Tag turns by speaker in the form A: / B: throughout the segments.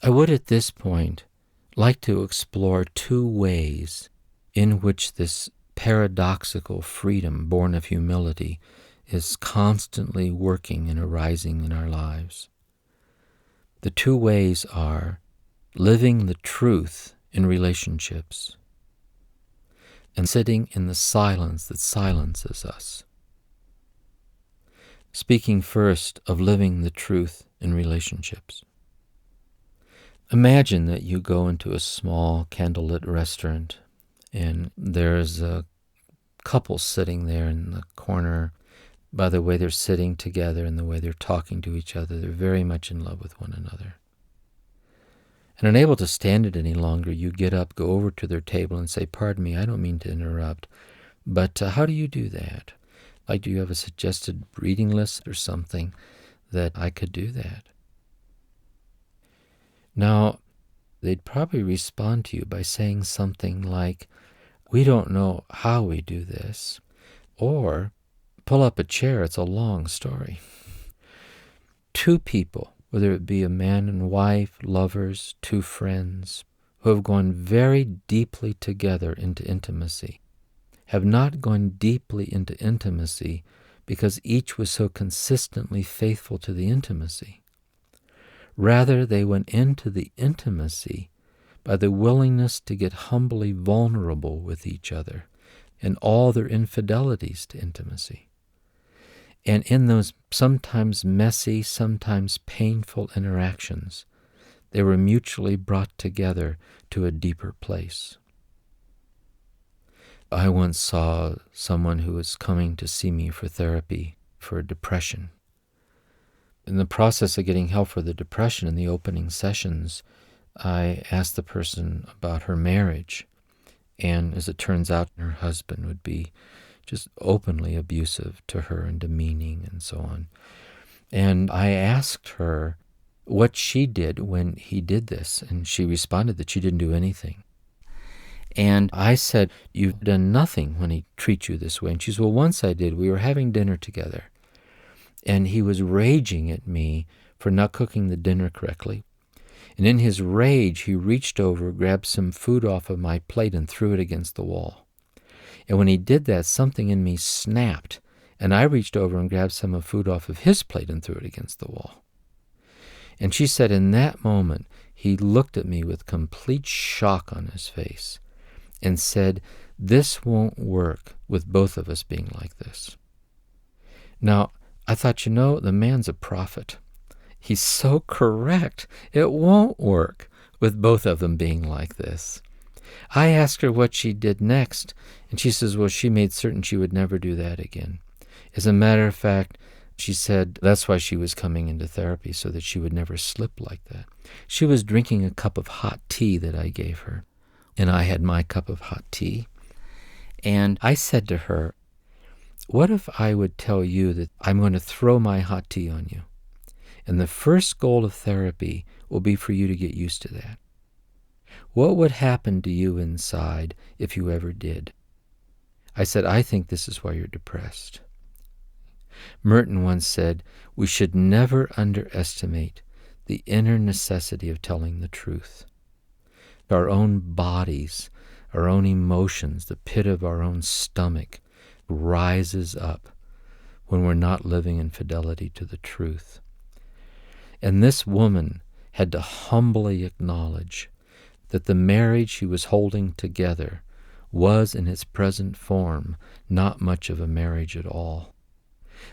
A: I would at this point like to explore two ways in which this paradoxical freedom born of humility is constantly working and arising in our lives. The two ways are living the truth in relationships and sitting in the silence that silences us. Speaking first of living the truth in relationships. Imagine that you go into a small candlelit restaurant and there's a couple sitting there in the corner. By the way they're sitting together and the way they're talking to each other, they're very much in love with one another. And unable to stand it any longer, you get up, go over to their table and say, "Pardon me, I don't mean to interrupt, but how do you do that? Like, do you have a suggested reading list or something that I could do that?" Now, they'd probably respond to you by saying something like, "We don't know how we do this," or "Pull up a chair, it's a long story." Two people, whether it be a man and wife, lovers, two friends, who have gone very deeply together into intimacy, have not gone deeply into intimacy because each was so consistently faithful to the intimacy. Rather, they went into the intimacy by the willingness to get humbly vulnerable with each other and all their infidelities to intimacy. And in those sometimes messy, sometimes painful interactions, they were mutually brought together to a deeper place. I once saw someone who was coming to see me for therapy for depression. In the process of getting help for the depression in the opening sessions, I asked the person about her marriage. And as it turns out, her husband would be just openly abusive to her and demeaning and so on. And I asked her what she did when he did this, and she responded that she didn't do anything. And I said, "You've done nothing when he treats you this way." And she said, "Well, once I did. We were having dinner together, and he was raging at me for not cooking the dinner correctly. And in his rage, he reached over, grabbed some food off of my plate and threw it against the wall. And when he did that, something in me snapped, and I reached over and grabbed some of food off of his plate and threw it against the wall." And she said in that moment, he looked at me with complete shock on his face and said, "This won't work with both of us being like this." Now, I thought, the man's a prophet. He's so correct. It won't work with both of them being like this. I asked her what she did next, and she says, well, she made certain she would never do that again. As a matter of fact, she said that's why she was coming into therapy, so that she would never slip like that. She was drinking a cup of hot tea that I gave her, and I had my cup of hot tea. And I said to her, "What if I would tell you that I'm going to throw my hot tea on you? And the first goal of therapy will be for you to get used to that. What would happen to you inside if you ever did?" I said, "I think this is why you're depressed." Merton once said, "We should never underestimate the inner necessity of telling the truth. Our own bodies, our own emotions, the pit of our own stomach rises up when we're not living in fidelity to the truth." And this woman had to humbly acknowledge that the marriage she was holding together was, in its present form, not much of a marriage at all.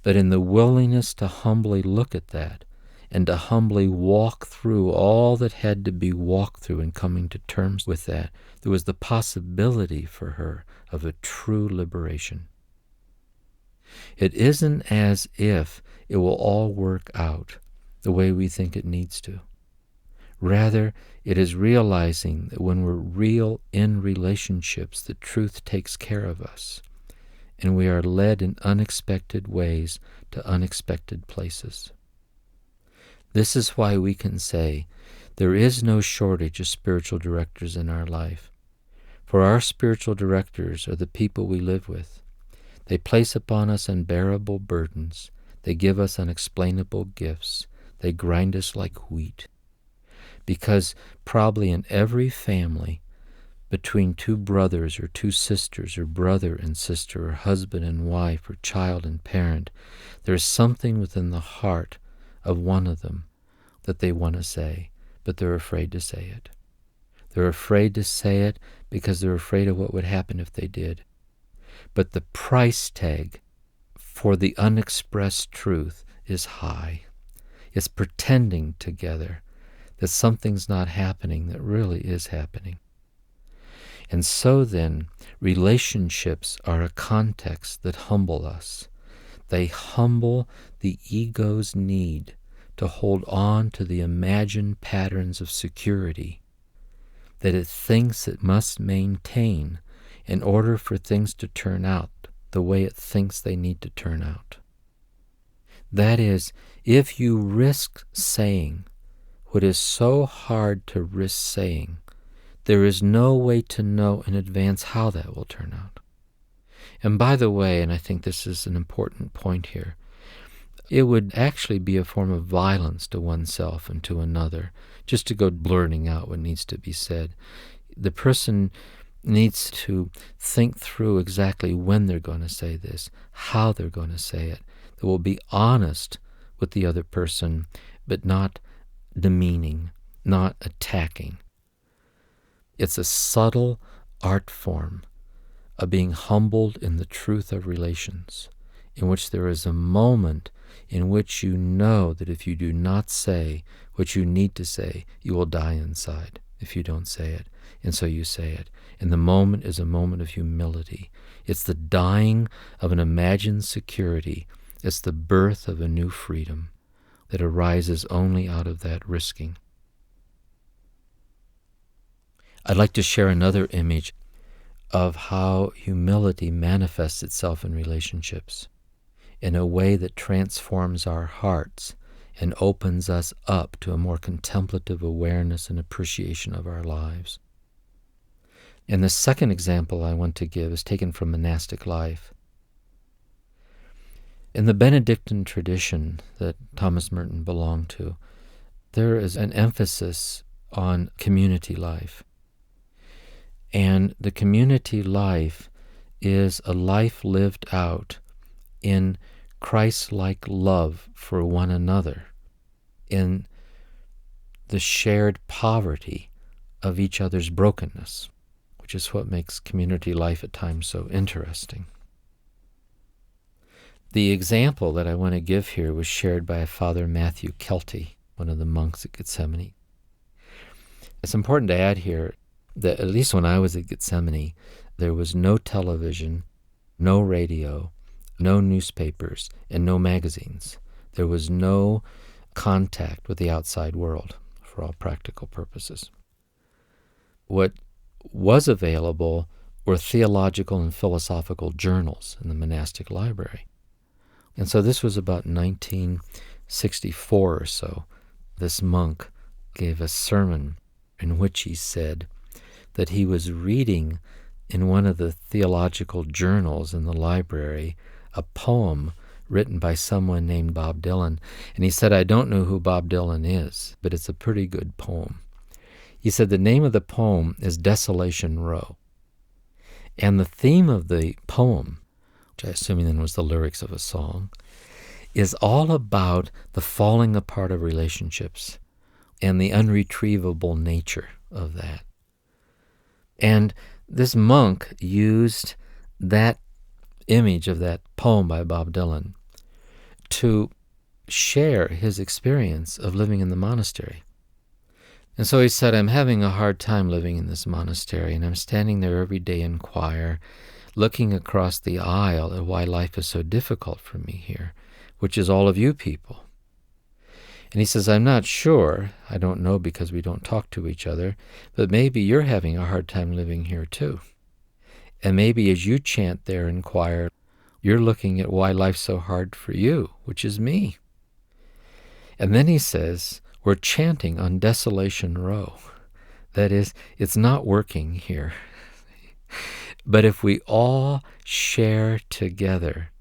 A: But in the willingness to humbly look at that and to humbly walk through all that had to be walked through in coming to terms with that, there was the possibility for her of a true liberation. It isn't as if it will all work out the way we think it needs to. Rather, it is realizing that when we're real in relationships, the truth takes care of us, and we are led in unexpected ways to unexpected places. This is why we can say there is no shortage of spiritual directors in our life. For our spiritual directors are the people we live with. They place upon us unbearable burdens. They give us unexplainable gifts. They grind us like wheat. Because probably in every family, between two brothers or two sisters or brother and sister or husband and wife or child and parent, there's something within the heart of one of them that they want to say, but they're afraid to say it. They're afraid to say it because they're afraid of what would happen if they did. But the price tag for the unexpressed truth is high. It's pretending together that something's not happening that really is happening. And so then, relationships are a context that humble us. They humble the ego's need to hold on to the imagined patterns of security that it thinks it must maintain in order for things to turn out the way it thinks they need to turn out. That is, if you risk saying what is so hard to risk saying, there is no way to know in advance how that will turn out. And by the way, and I think this is an important point here, it would actually be a form of violence to oneself and to another, just to go blurting out what needs to be said. The person needs to think through exactly when they're going to say this, how they're going to say it. They will be honest with the other person, but not demeaning, not attacking. It's a subtle art form of being humbled in the truth of relations, in which there is a moment in which you know that if you do not say what you need to say, you will die inside if you don't say it. And so you say it. And the moment is a moment of humility. It's the dying of an imagined security. It's the birth of a new freedom that arises only out of that risking. I'd like to share another image of how humility manifests itself in relationships in a way that transforms our hearts and opens us up to a more contemplative awareness and appreciation of our lives. And the second example I want to give is taken from monastic life. In the Benedictine tradition that Thomas Merton belonged to, there is an emphasis on community life. And the community life is a life lived out in Christ-like love for one another, in the shared poverty of each other's brokenness, which is what makes community life at times so interesting. The example that I want to give here was shared by Father Matthew Kelty, one of the monks at Gethsemani. It's important to add here that at least when I was at Gethsemani, there was no television, no radio, no newspapers, and no magazines. There was no contact with the outside world for all practical purposes. What was available were theological and philosophical journals in the monastic library. And so this was about 1964 or so. This monk gave a sermon in which he said that he was reading in one of the theological journals in the library a poem written by someone named Bob Dylan. And he said, I don't know who Bob Dylan is, but it's a pretty good poem. He said the name of the poem is Desolation Row. And the theme of the poem, which I assume then was the lyrics of a song, is all about the falling apart of relationships and the unretrievable nature of that. And this monk used that image of that poem by Bob Dylan to share his experience of living in the monastery. And so he said, I'm having a hard time living in this monastery, and I'm standing there every day in choir, looking across the aisle at why life is so difficult for me here, which is all of you people. And he says, I'm not sure, I don't know because we don't talk to each other, but maybe you're having a hard time living here too. And maybe as you chant there in choir, you're looking at why life's so hard for you, which is me. And then he says, we're chanting on Desolation Row. That is, it's not working here. But if we all share together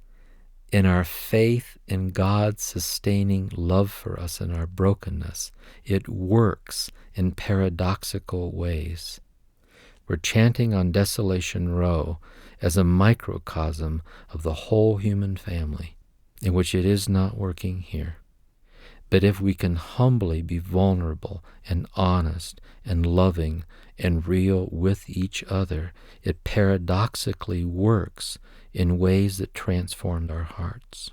A: In our faith in God's sustaining love for us in our brokenness, it works in paradoxical ways. We're chanting on Desolation Row as a microcosm of the whole human family, in which it is not working here. But if we can humbly be vulnerable and honest and loving and real with each other, it paradoxically works in ways that transform our hearts.